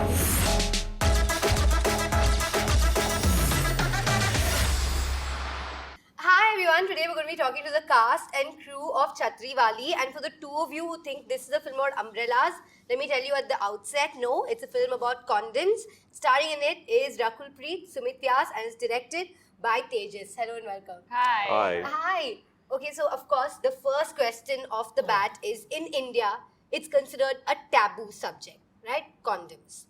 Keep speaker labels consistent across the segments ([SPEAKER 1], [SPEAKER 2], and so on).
[SPEAKER 1] Hi everyone, today we're going to be talking to the cast and crew of Chhatriwali, and for the two of you who think this is a film about umbrellas, let me tell you at the outset, no, it's a film about condoms. Starring in it is Rahul, Preet, Sumeet Vyas, and it's directed by Tejas. Hello and welcome.
[SPEAKER 2] Hi.
[SPEAKER 1] Hi. Okay, so of course the first question off the bat is, in India, it's considered a taboo subject, right? Condoms.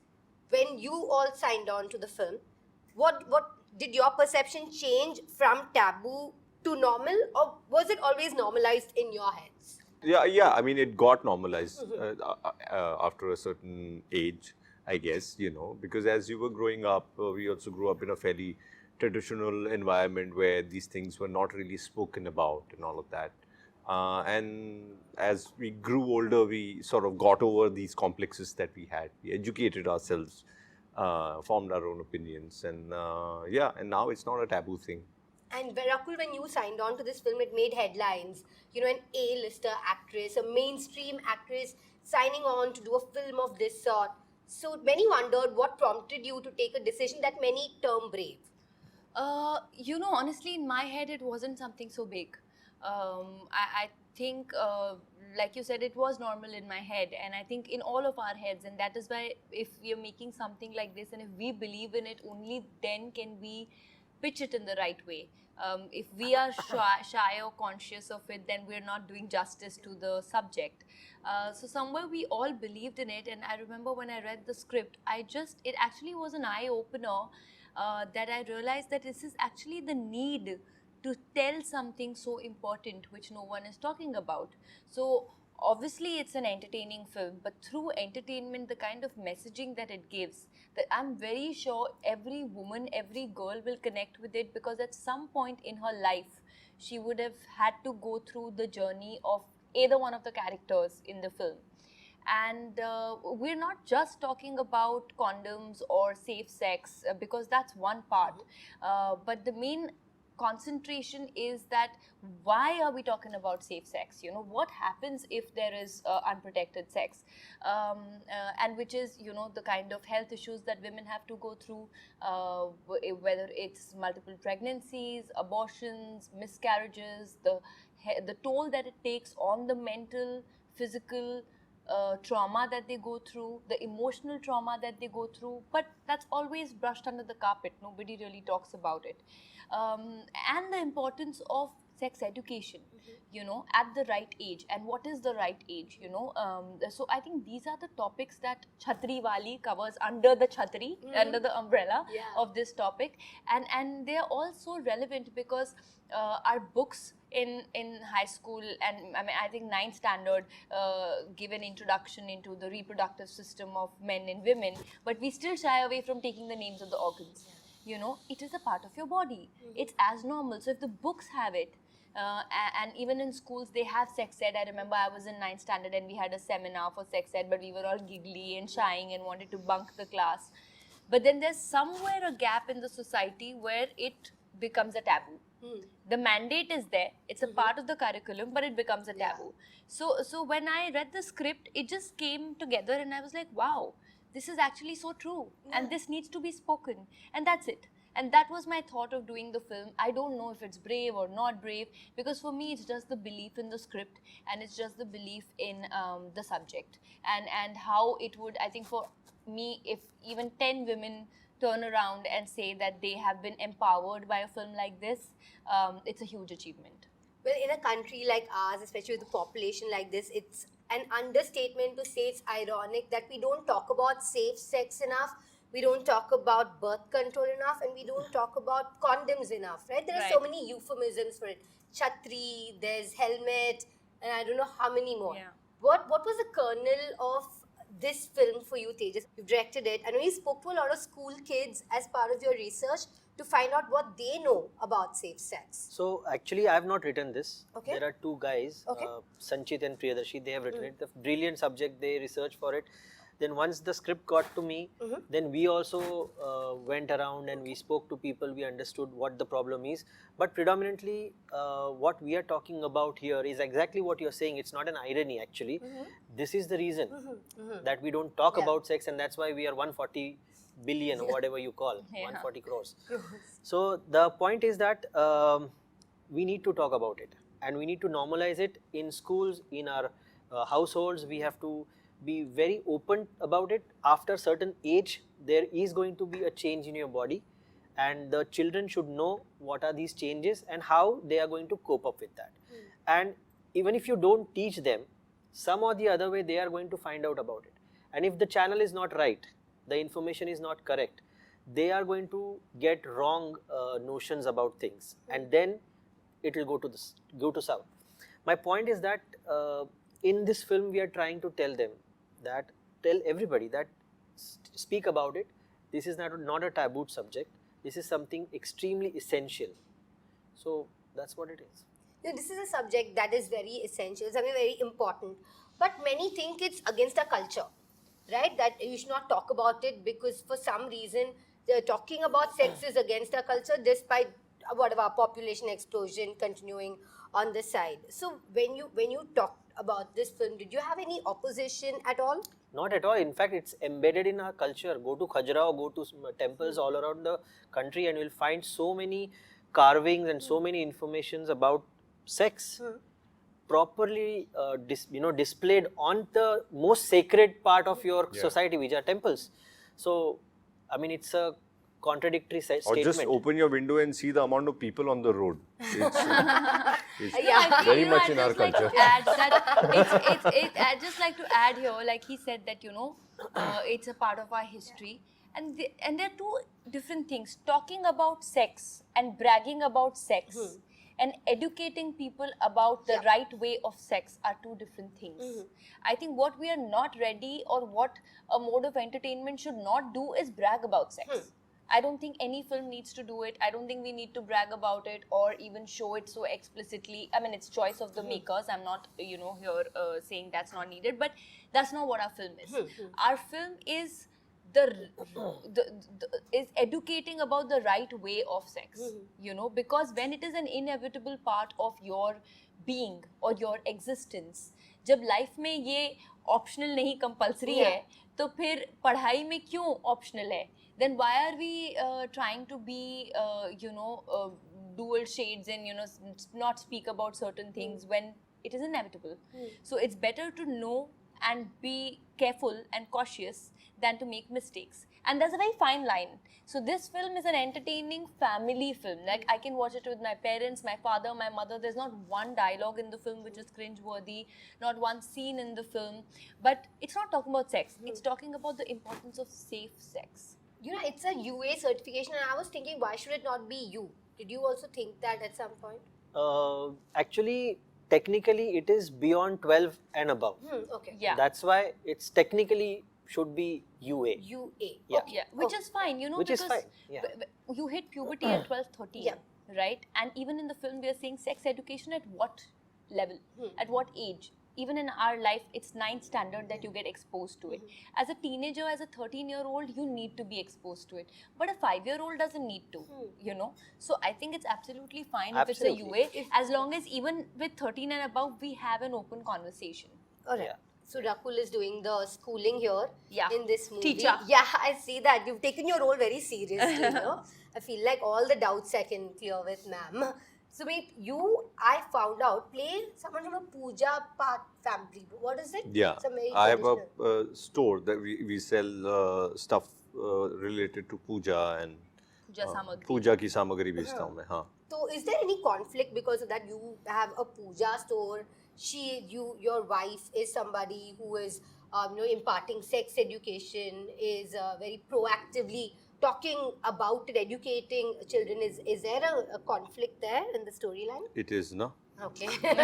[SPEAKER 1] When you all signed on to the film, what did your perception change from taboo to normal, or was it always normalized in your heads?
[SPEAKER 2] Yeah. I mean, it got normalized after a certain age, I guess, because as you were growing up, we also grew up in a fairly traditional environment where these things were not really spoken about and all of that. And as we grew older, we sort of got over these complexes that we had. We educated ourselves, formed our own opinions, and and now it's not a taboo thing.
[SPEAKER 1] And Rakul, when you signed on to this film, it made headlines. You know, an A-lister actress, a mainstream actress signing on to do a film of this sort. So many wondered what prompted you to take a decision that many term brave.
[SPEAKER 3] Honestly, in my head, it wasn't something so big. I think, like you said, it was normal in my head, and I think in all of our heads, and that is why if we are making something like this, and if we believe in it, only then can we pitch it in the right way. If we are shy or conscious of it, then we're not doing justice to the subject. So somewhere we all believed in it, and I remember when I read the script, it actually was an eye-opener that I realized that this is actually the need to tell something so important which no one is talking about. So obviously it's an entertaining film, but through entertainment, the kind of messaging that it gives, that I'm very sure every woman, every girl will connect with it, because at some point in her life, she would have had to go through the journey of either one of the characters in the film. And we're not just talking about condoms or safe sex, because that's one part. But the main concentration is that why are we talking about safe sex? What happens if there is unprotected sex? And which is, the kind of health issues that women have to go through, whether it's multiple pregnancies, abortions, miscarriages, the toll that it takes on the mental, physical, trauma that they go through, the emotional trauma that they go through, but that's always brushed under the carpet. Nobody really talks about it. And the importance of sex education, at the right age, and what is the right age, so I think these are the topics that Chhatriwali covers under the Chhatri, under the umbrella of this topic, and they are also relevant because our books in high school, and I think 9th standard, give an introduction into the reproductive system of men and women, but we still shy away from taking the names of the organs. It is a part of your body. It's as normal. So if the books have it, and even in schools they have sex ed. I remember I was in 9th standard and we had a seminar for sex ed, but we were all giggly and shying and wanted to bunk the class. But then there's somewhere a gap in the society where it becomes a taboo. The mandate is there, it's a part of the curriculum, but it becomes a taboo. So when I read the script, it just came together and I was like, wow, this is actually so true, and this needs to be spoken, and that's it. And that was my thought of doing the film. I don't know if it's brave or not brave, because for me it's just the belief in the script, and it's just the belief in the subject, and how it would, I think for me, if even 10 women turn around and say that they have been empowered by a film like this, it's a huge achievement.
[SPEAKER 1] Well, in a country like ours, especially with a population like this, it's an understatement to say it's ironic that we don't talk about safe sex enough, we don't talk about birth control enough, and we don't talk about condoms enough, right? There are so many euphemisms for it. Chhatri, there's helmet, and I don't know how many more.
[SPEAKER 3] Yeah.
[SPEAKER 1] What was the kernel of this film for you, Tejas? You've directed it. I know you spoke to a lot of school kids as part of your research to find out what they know about safe sex.
[SPEAKER 4] So actually I have not written this.
[SPEAKER 1] Okay.
[SPEAKER 4] There are two guys, Sanchit and Priyadarshi, they have written it. The brilliant subject, they research for it. Then once the script got to me, then we also went around and we spoke to people, we understood what the problem is. But predominantly what we are talking about here is exactly what you're saying. It's not an irony actually. This is the reason that we don't talk about sex, and that's why we are 140 billion or whatever you call, 140 crores. So the point is that we need to talk about it, and we need to normalize it in schools, in our households. We have to be very open about it. After certain age, there is going to be a change in your body, and the children should know what are these changes and how they are going to cope up with that. And even if you don't teach them, some or the other way they are going to find out about it. And if the channel is not right, the information is not correct, they are going to get wrong notions about things, and then it will go to south. My point is that in this film we are trying to tell everybody that speak about it. This is not a taboo subject. This is something extremely essential. So that's what it is.
[SPEAKER 1] Yeah, this is a subject that is very essential, something very important. But many think it's against our culture, right? That you should not talk about it because for some reason talking about sex is against our culture, despite whatever population explosion continuing on the side. So when you talked about this film, did you have any opposition at all?
[SPEAKER 4] Not at all. In fact, it's embedded in our culture. Go to Khajuraho, go to temples all around the country, and you'll find so many carvings and so many informations about sex properly displayed on the most sacred part of your society, which are temples. So, I mean, it's a contradictory statement.
[SPEAKER 2] Or just open your window and see the amount of people on the road. It's
[SPEAKER 3] I
[SPEAKER 2] very
[SPEAKER 3] feel,
[SPEAKER 2] much in our
[SPEAKER 3] I'd just like
[SPEAKER 2] culture.
[SPEAKER 3] to add that I'd just like to add here, like he said that, it's a part of our history. And there are two different things. Talking about sex and bragging about sex and educating people about the right way of sex are two different things. I think what we are not ready, or what a mode of entertainment should not do, is brag about sex. I don't think any film needs to do it. I don't think we need to brag about it or even show it so explicitly. I mean, it's choice of the makers. I'm not, here saying that's not needed, but that's not what our film is. Our film is is educating about the right way of sex, because when it is an inevitable part of your being or your existence, जब life में ये optional नहीं compulsory है, तो फिर पढ़ाई में क्यों optional है? Then why are we trying to be, dual shades and, not speak about certain things when it is inevitable? So it's better to know and be careful and cautious than to make mistakes. And there's a very fine line. So this film is an entertaining family film. Like, I can watch it with my parents, my father, my mother. There's not one dialogue in the film which is cringe-worthy, not one scene in the film. But it's not talking about sex. It's talking about the importance of safe sex.
[SPEAKER 1] It's a UA certification, and I was thinking, why should it not be U? Did you also think that at some point?
[SPEAKER 4] Actually, technically, it is beyond 12 and above.
[SPEAKER 1] Okay.
[SPEAKER 3] Yeah.
[SPEAKER 4] That's why it's technically should be UA.
[SPEAKER 1] UA.
[SPEAKER 4] Yeah.
[SPEAKER 1] Okay.
[SPEAKER 3] Yeah, which is fine,
[SPEAKER 4] Which
[SPEAKER 3] because
[SPEAKER 4] is fine, yeah.
[SPEAKER 3] You hit puberty at 12, 13,
[SPEAKER 1] Yeah.
[SPEAKER 3] right? And even in the film, we are saying sex education at what level, at what age? Even in our life, it's 9th standard that you get exposed to it. As a teenager, as a 13-year-old, you need to be exposed to it. But a 5-year-old doesn't need to, So I think it's absolutely fine if it's a
[SPEAKER 4] Absolutely.
[SPEAKER 3] UA, as long as even with 13 and above, we have an open conversation.
[SPEAKER 1] All right.
[SPEAKER 4] Yeah.
[SPEAKER 1] So Rahul is doing the schooling here in this movie.
[SPEAKER 3] Teacher.
[SPEAKER 1] Yeah, I see that. You've taken your role very seriously, I feel like all the doubts I can clear with ma'am. Sumeet, I found out, play someone from a Puja Path family. What is it?
[SPEAKER 2] Yeah,
[SPEAKER 1] Some very
[SPEAKER 2] I have
[SPEAKER 1] traditional-
[SPEAKER 2] a store that we sell stuff related to puja and
[SPEAKER 3] Puja samagri.
[SPEAKER 2] puja ki samagri बेचता हूँ मैं, हाँ.
[SPEAKER 1] So is there any conflict because of that? You have a puja store. Your wife is somebody who is, imparting sex education, is very proactively talking about it, educating children. Is there a conflict there in the storyline?
[SPEAKER 2] It is, no?
[SPEAKER 1] Okay.
[SPEAKER 4] film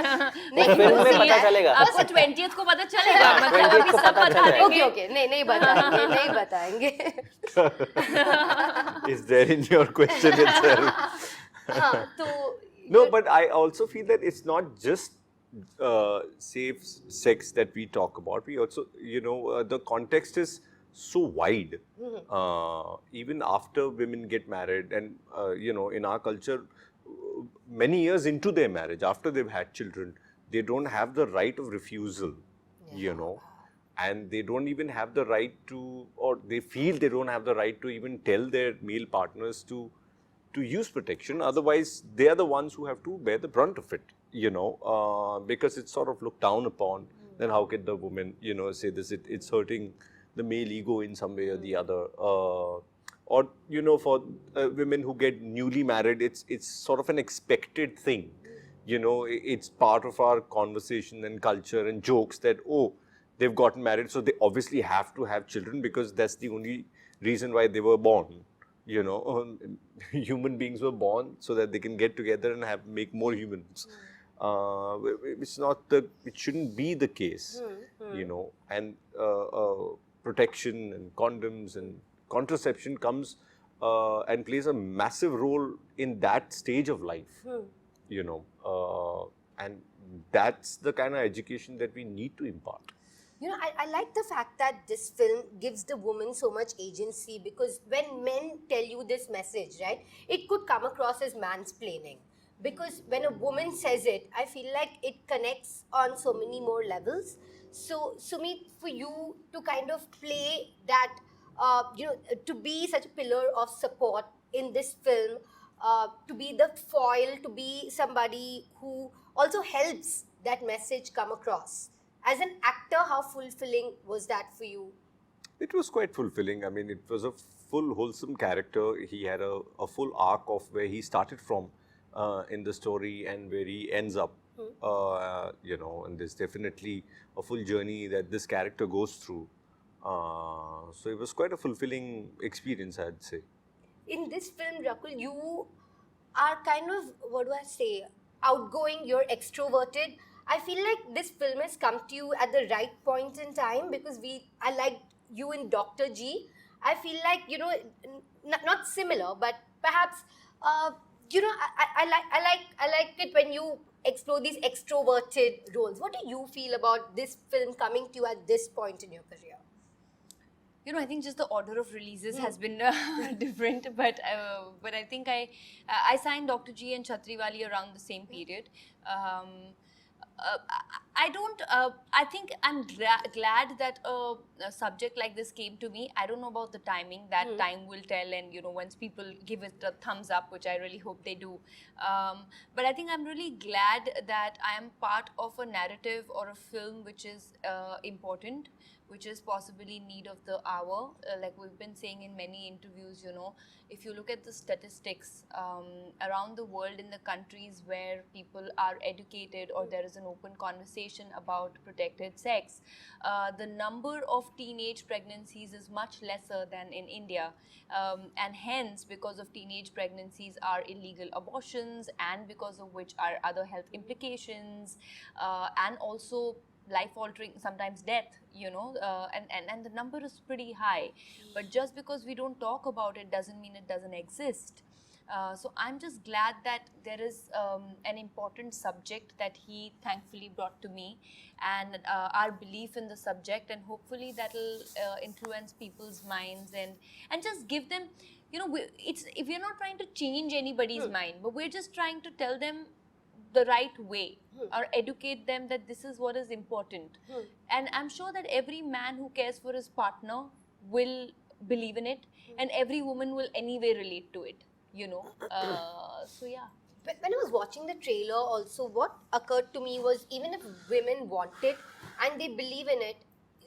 [SPEAKER 4] में पता चलेगा.
[SPEAKER 3] आपको 20th को पता चलेगा, मतलब
[SPEAKER 4] 20th
[SPEAKER 3] अभी
[SPEAKER 4] को
[SPEAKER 3] सब
[SPEAKER 4] पता
[SPEAKER 3] बता
[SPEAKER 4] चलेगा.
[SPEAKER 3] देंगे.
[SPEAKER 1] Okay. नहीं बताएंगे.
[SPEAKER 2] Is there in your question itself?
[SPEAKER 1] हाँ, तो
[SPEAKER 2] No, but I also feel that it's not just safe sex that we talk about, we also, the context is so wide. Even after women get married, and in our culture, many years into their marriage, after they've had children, they don't have the right of refusal, and they don't even have the right to, or they feel they don't have the right to even tell their male partners to use protection. Otherwise, they are the ones who have to bear the brunt of it, because it's sort of looked down upon. Then how can the woman, say this? It's hurting the male ego in some way or the other. Or, for women who get newly married, it's sort of an expected thing. It's part of our conversation and culture and jokes that, oh, they've gotten married, so they obviously have to have children because that's the only reason why they were born. Human beings were born so that they can get together and make more humans. It shouldn't be the case, and protection and condoms and contraception comes and plays a massive role in that stage of life, and that's the kind of education that we need to impart.
[SPEAKER 1] I like the fact that this film gives the woman so much agency, because when men tell you this message, right, it could come across as mansplaining. Because when a woman says it, I feel like it connects on so many more levels. So, Sumeet, for you to kind of play that, to be such a pillar of support in this film, to be the foil, to be somebody who also helps that message come across. As an actor, how fulfilling was that for you?
[SPEAKER 2] It was quite fulfilling. I mean, it was a full, wholesome character. He had a full arc of where he started from in the story and where he ends up. And there's definitely a full journey that this character goes through. So it was quite a fulfilling experience, I'd say.
[SPEAKER 1] In this film, Rahul, you are kind of, what do I say, outgoing, you're extroverted. I feel like this film has come to you at the right point in time, because I liked you in Dr. G. I feel like, not similar, but perhaps, I like it when you explore these extroverted roles. What do you feel about this film coming to you at this point in your career?
[SPEAKER 3] I think just the order of releases has been different, but I think I signed Dr. G and Chhatriwali around the same period. I think I'm glad that a subject like this came to me. I don't know about the timing. That time will tell, and once people give it a thumbs up, which I really hope they do. But I think I'm really glad that I am part of a narrative or a film which is important, which is possibly need of the hour. Like we've been saying in many interviews, if you look at the statistics around the world, in the countries where people are educated or there is an open conversation about protected sex, the number of teenage pregnancies is much lesser than in India. And hence, because of teenage pregnancies are illegal abortions, and because of which are other health implications, and also life-altering, sometimes death, and the number is pretty high. But just because we don't talk about it doesn't mean it doesn't exist. So I'm just glad that there is an important subject that he thankfully brought to me, and our belief in the subject, and hopefully that'll influence people's minds and just give them, we're not trying to change anybody's mind, but we're just trying to tell them the right way, or educate them that this is what is important. And I'm sure that every man who cares for his partner will believe in it, and every woman will anyway relate to it, so yeah.
[SPEAKER 1] When I was watching the trailer also, what occurred to me was, even if women want it and they believe in it,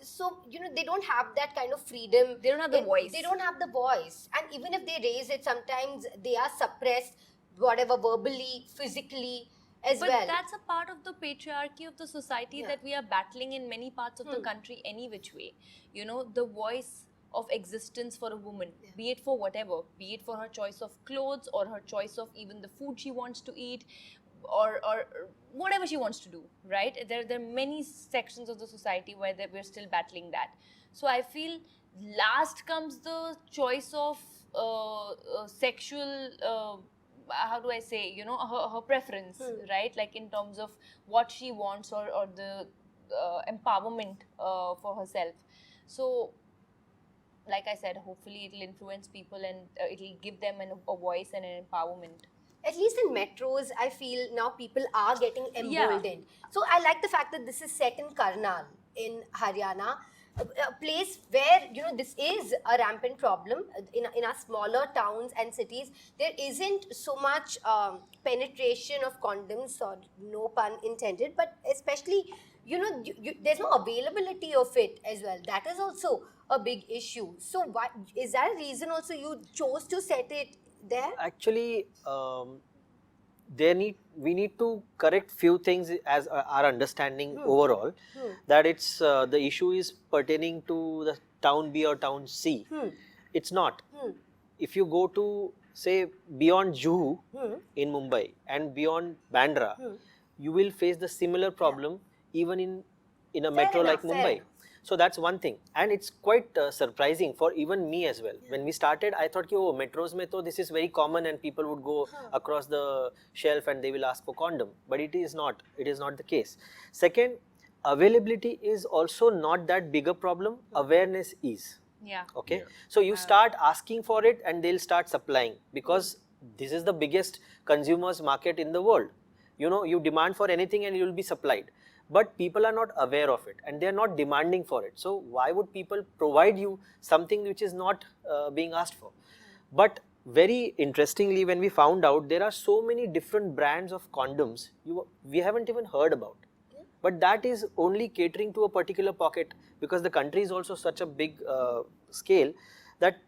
[SPEAKER 1] so they don't have that kind of freedom.
[SPEAKER 3] They don't have the voice.
[SPEAKER 1] They don't have the voice. And even if they raise it, sometimes they are suppressed, whatever, verbally, physically, as well.
[SPEAKER 3] But that's a part of the patriarchy of the society that we are battling in many parts of the country any which way. The voice of existence for a woman, be it for whatever, be it for her choice of clothes or her choice of even the food she wants to eat, or whatever she wants to do, right? There are many sections of the society where we're still battling that. So I feel last comes the choice of sexual how do I say, her preference, right? Like in terms of what she wants or the empowerment for herself. So, like I said, hopefully it'll influence people and it'll give them a voice and an empowerment.
[SPEAKER 1] At least in metros, I feel now people are getting emboldened. So I like the fact that this is set in Karnal in Haryana, a place where this is a rampant problem in our smaller towns and cities. There isn't so much penetration of condoms, or no pun intended, but especially there's no availability of it as well. That is also a big issue. So why is that a reason also you chose to set it there?
[SPEAKER 4] Actually, we need to correct few things as our understanding overall, that it's the issue is pertaining to the town B or town C. It's not. If you go to say beyond Juhu in Mumbai and beyond Bandra, you will face the similar problem even in a metro like Mumbai. So that's one thing, and it's quite surprising for even me as well. When we started, I thought, oh, metros mein to this is very common and people would go across the shelf and they will ask for condom. But it is not. It is not the case. Second, availability is also not that big a problem. Awareness is.
[SPEAKER 3] Yeah.
[SPEAKER 4] Okay.
[SPEAKER 2] Yeah.
[SPEAKER 4] So you start asking for it and they'll start supplying, because this is the biggest consumers market in the world. You demand for anything and you will be supplied. But people are not aware of it and they are not demanding for it. So why would people provide you something which is not being asked for? But very interestingly, when we found out there are so many different brands of condoms we haven't even heard about. But that is only catering to a particular pocket, because the country is also such a big scale that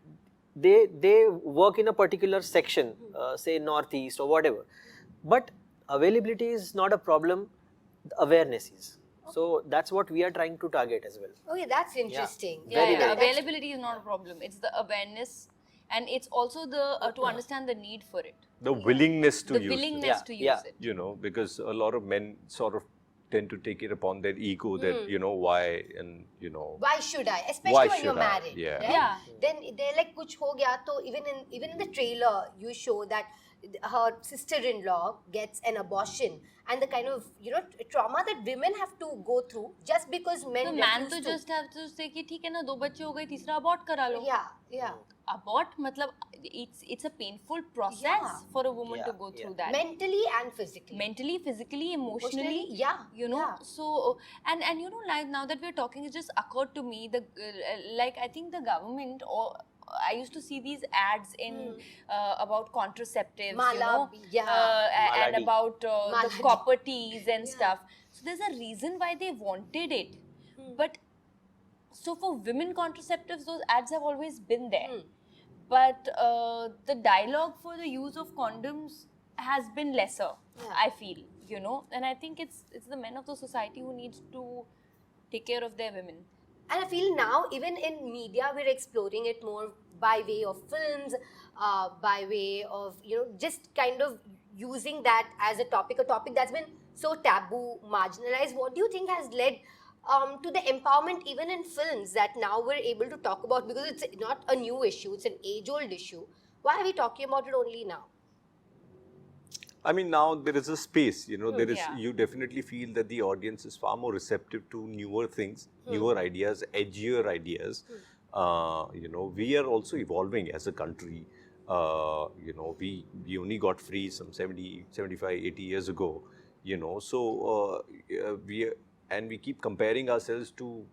[SPEAKER 4] they work in a particular section, say northeast or whatever. But availability is not a problem. Awareness is. So that's what we are trying to target as well.
[SPEAKER 1] Okay, that's interesting.
[SPEAKER 4] Very well.
[SPEAKER 3] Availability is not a problem. It's the awareness, and it's also the to understand the need for it.
[SPEAKER 2] The willingness to
[SPEAKER 3] The
[SPEAKER 2] use
[SPEAKER 3] willingness
[SPEAKER 4] Yeah,
[SPEAKER 3] to use
[SPEAKER 4] yeah.
[SPEAKER 3] it.
[SPEAKER 2] because a lot of men sort of tend to take it upon their ego that, why, and,
[SPEAKER 1] Why should I? Especially
[SPEAKER 2] Why
[SPEAKER 1] when you're
[SPEAKER 2] should I?
[SPEAKER 1] married.
[SPEAKER 2] Yeah.
[SPEAKER 1] Right?
[SPEAKER 3] Yeah.
[SPEAKER 1] Then they're like, kuch ho gaya to, even in the trailer, you show that her sister-in-law gets an abortion, and the kind of trauma that women have to go through just because men
[SPEAKER 3] The man
[SPEAKER 1] refuse
[SPEAKER 3] to
[SPEAKER 1] to.
[SPEAKER 3] just have to say कि ठीक है ना, 2 बच्चे हो गए, तीसरा abort करा लो.
[SPEAKER 1] Yeah.
[SPEAKER 3] Abort, मतलब it's a painful process
[SPEAKER 1] Yeah.
[SPEAKER 3] for a woman
[SPEAKER 4] Yeah,
[SPEAKER 3] to go through that.
[SPEAKER 1] Mentally and physically.
[SPEAKER 3] Mentally, physically, emotionally,
[SPEAKER 1] yeah. Yeah.
[SPEAKER 3] So and like now that we're talking, it just occurred to me like I think the government, or I used to see these ads in about contraceptives,
[SPEAKER 1] Mala,
[SPEAKER 3] and
[SPEAKER 4] Maladi.
[SPEAKER 3] about the
[SPEAKER 1] Maladi.
[SPEAKER 3] copper teas and
[SPEAKER 1] Yeah.
[SPEAKER 3] stuff. So there's a reason why they wanted it, but so for women contraceptives, those ads have always been there. But the dialogue for the use of condoms has been lesser, I feel, and I think it's the men of the society who needs to take care of their women.
[SPEAKER 1] And I feel now, even in media, we're exploring it more by way of films, by way of, just kind of using that as a topic that's been so taboo, marginalized. What do you think has led to the empowerment even in films that now we're able to talk about? Because it's not a new issue, it's an age-old issue. Why are we talking about it only now?
[SPEAKER 2] I mean, now there is a space, there is,
[SPEAKER 3] Yeah.
[SPEAKER 2] you definitely feel that the audience is far more receptive to newer things, newer ideas, edgier ideas. We are also evolving as a country. We only got free some 70, 75, 80 years ago, so we keep comparing ourselves to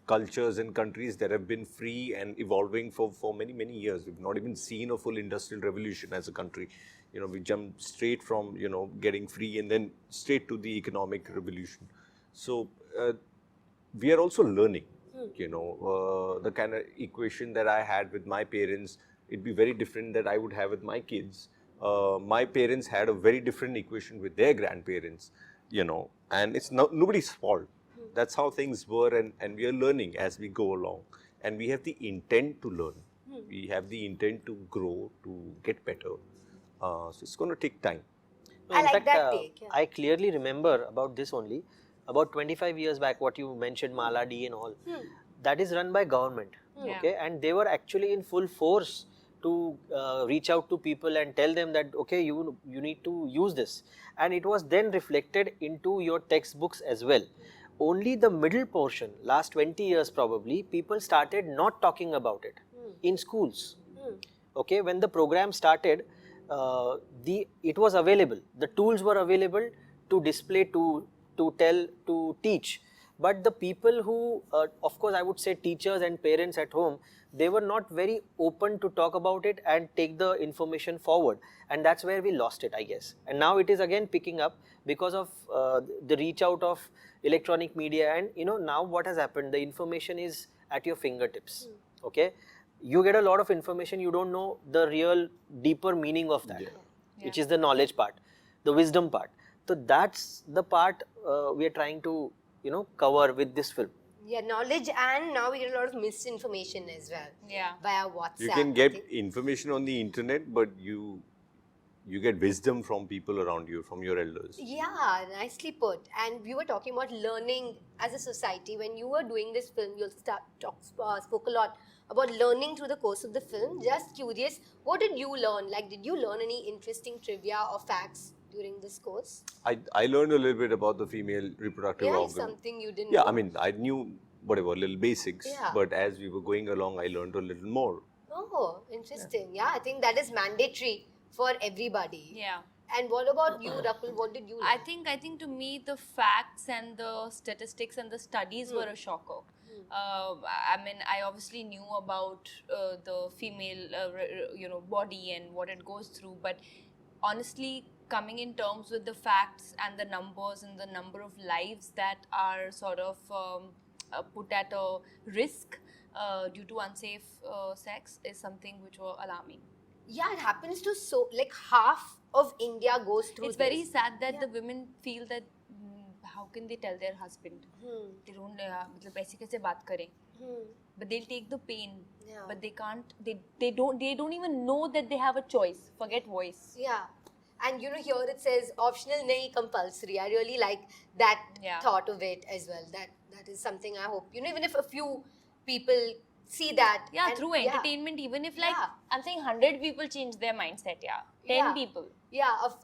[SPEAKER 2] cultures and countries that have been free and evolving for many, many years. We've not even seen a full industrial revolution as a country. We jumped straight from, getting free and then straight to the economic revolution. So we are also learning, the kind of equation that I had with my parents, it'd be very different that I would have with my kids. My parents had a very different equation with their grandparents, and it's nobody's fault. That's how things were, and we are learning as we go along. And we have the intent to learn. We have the intent to grow, to get better. So it's going to take time.
[SPEAKER 4] No,
[SPEAKER 1] I
[SPEAKER 4] in
[SPEAKER 1] like
[SPEAKER 4] fact,
[SPEAKER 1] that take, yeah.
[SPEAKER 4] I clearly remember about this only. About 25 years back, what you mentioned, Maladi and all, that is run by government.
[SPEAKER 3] Yeah.
[SPEAKER 4] Okay, and they were actually in full force to reach out to people and tell them that okay, you need to use this, and it was then reflected into your textbooks as well. Only the middle portion, last 20 years probably, people started not talking about it in schools. Okay, when the program started, it was available, the tools were available to display, to tell, to teach, but the people who, of course I would say teachers and parents at home, they were not very open to talk about it and take the information forward, and that's where we lost it, I guess. And now it is again picking up because of the reach out of electronic media, and now what has happened, the information is at your fingertips. Okay, you get a lot of information, you don't know the real deeper meaning of that, which is the knowledge part, the wisdom part. So that's the part we are trying to cover with this film.
[SPEAKER 1] Yeah, knowledge, and now we get a lot of misinformation as well.
[SPEAKER 3] Yeah.
[SPEAKER 1] Via WhatsApp.
[SPEAKER 2] You can get information on the internet, but you get wisdom from people around you, from your elders.
[SPEAKER 1] Yeah, nicely put. And we were talking about learning as a society. When you were doing this film, you spoke a lot about learning through the course of the film. Just curious, what did you learn? Like, did you learn any interesting trivia or facts during this course?
[SPEAKER 2] I learned a little bit about the female reproductive organ.
[SPEAKER 1] Something you didn't
[SPEAKER 2] Yeah,
[SPEAKER 1] know.
[SPEAKER 2] I mean, I knew whatever, little basics,
[SPEAKER 1] Yeah.
[SPEAKER 2] but as we were going along, I learned a little more.
[SPEAKER 1] Oh, interesting. Yeah, I think that is mandatory for everybody.
[SPEAKER 3] Yeah.
[SPEAKER 1] And what about you, Rahul? What did you learn?
[SPEAKER 3] I think to me the facts and the statistics and the studies were a shocker. I mean, I obviously knew about the female, body and what it goes through, but honestly, coming in terms with the facts and the numbers and the number of lives that are sort of put at a risk due to unsafe sex is something which were alarming.
[SPEAKER 1] Yeah, it happens to half of India goes through
[SPEAKER 3] It's
[SPEAKER 1] this.
[SPEAKER 3] very sad that the women feel that how can they tell their husband? They don't मतलब ऐसे कैसे बात करें? But they'll take the pain.
[SPEAKER 1] Yeah.
[SPEAKER 3] But they can't. They don't even know that they have a choice. Forget voice.
[SPEAKER 1] Yeah. And here it says optional, nahi compulsory. I really like that thought of it as well. That is something I hope, even if a few people see that.
[SPEAKER 3] Yeah,
[SPEAKER 1] and,
[SPEAKER 3] through entertainment, even if I'm saying 100 people change their mindset, 10 people.
[SPEAKER 1] Yeah, of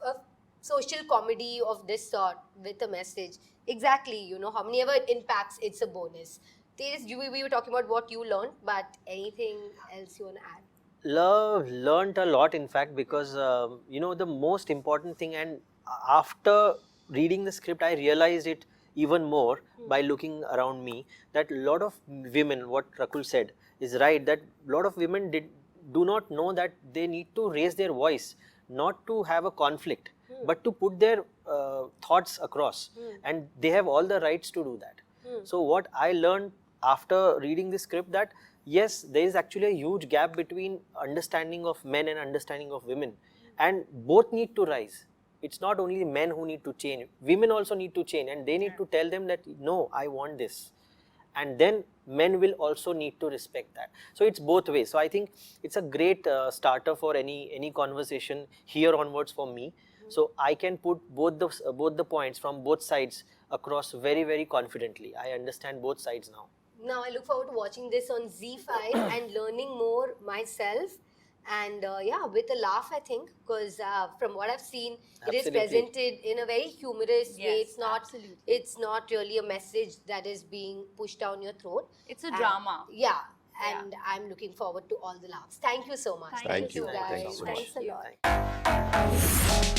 [SPEAKER 1] social comedy of this sort with a message. Exactly, however it impacts, it's a bonus. Tejas, we were talking about what you learned, but anything else you want to add?
[SPEAKER 4] Learned a lot, in fact, because the most important thing, and after reading the script I realized it even more by looking around me, that a lot of women, what Rahul said is right, that a lot of women do not know that they need to raise their voice, not to have a conflict, but to put their thoughts across, and they have all the rights to do that. So what I learned after reading the script, that yes, there is actually a huge gap between understanding of men and understanding of women, and both need to rise. It's not only men who need to change, women also need to change, and they need to tell them that no, I want this, and then men will also need to respect that. So it's both ways. So I think it's a great starter for any conversation here onwards for me. So I can put both the points from both sides across very, very confidently. I understand both sides now.
[SPEAKER 1] Now I look forward to watching this on Z5 and learning more myself, and with a laugh, I think, because from what I've seen, it is presented in a very humorous way. It's not really a message that is being pushed down your throat.
[SPEAKER 3] It's a drama.
[SPEAKER 1] Yeah, and I'm looking forward to all the laughs. Thank you so much.
[SPEAKER 2] Thank you
[SPEAKER 1] guys.
[SPEAKER 2] so much.
[SPEAKER 1] Thanks a lot.